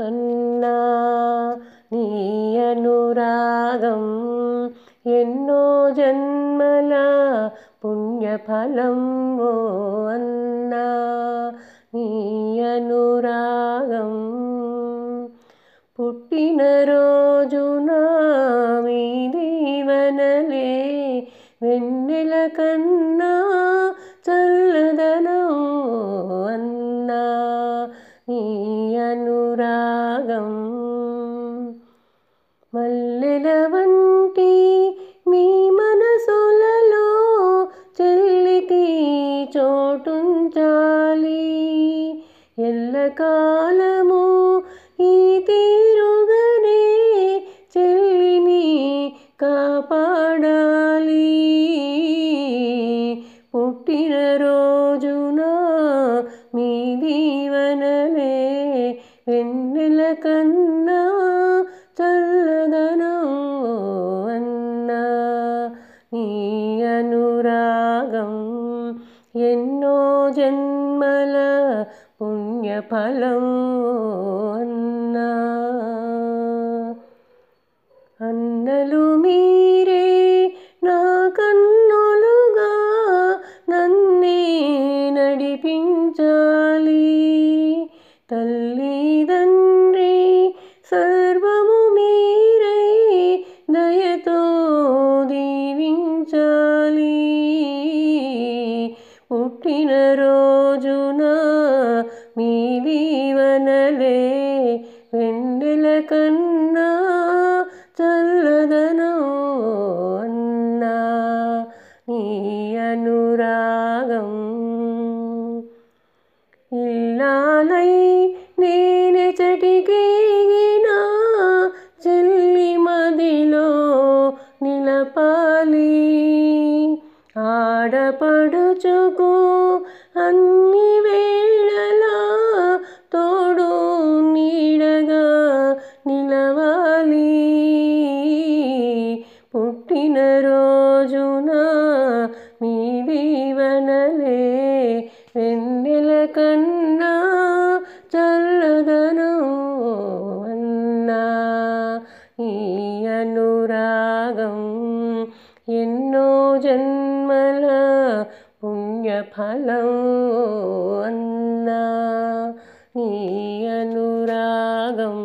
అన్నా నీ అనురాగం ఎన్నో జన్మల పుణ్యఫలం ఓ అన్నా నీ అనురాగం పుట్టినరోజున మీ దీవెనలే వెన్నెల కన్నా చల్లదనం అన్నా నీ అనురాగం మల్లెల వంటి మీ మనసులలో చెల్లికి చోటుంచాలి ఎల్లకాలము ఈ తీరుగనే చెల్లిని కాపాడాలి పుట్టినరోజున మీ దీవెనలే వెన్నెల కన్నా చల్లదనం అన్నా నీ అనురాగం ఎన్నో జన్మల పుణ్యఫలం అన్నా అన్నలు మీరే నా కన్నులుగా నన్నే నడిపించాలి తల్లిదండ్రి సర్వము మీరే దయతో దీవించాలి పుట్టినరోజున మీ దీవెనలే వెన్నెల కన్నా చల్లదనం అన్నా నీ అనురాగం ఇల్లాలై నేనెచటికేగినా చెల్లి మదిలో నిలపాలి ఆడపడుచుకు అన్ని వేళలా తోడు నీడగా నిలవాలి పుట్టినరోజున మీ దీవెనలే వెన్నెల కన్నా చల్లదనం అన్నా ఈ అనురాగం ఎన్నో జన్మల పుణ్యఫలం అన్నా నీ అనురాగం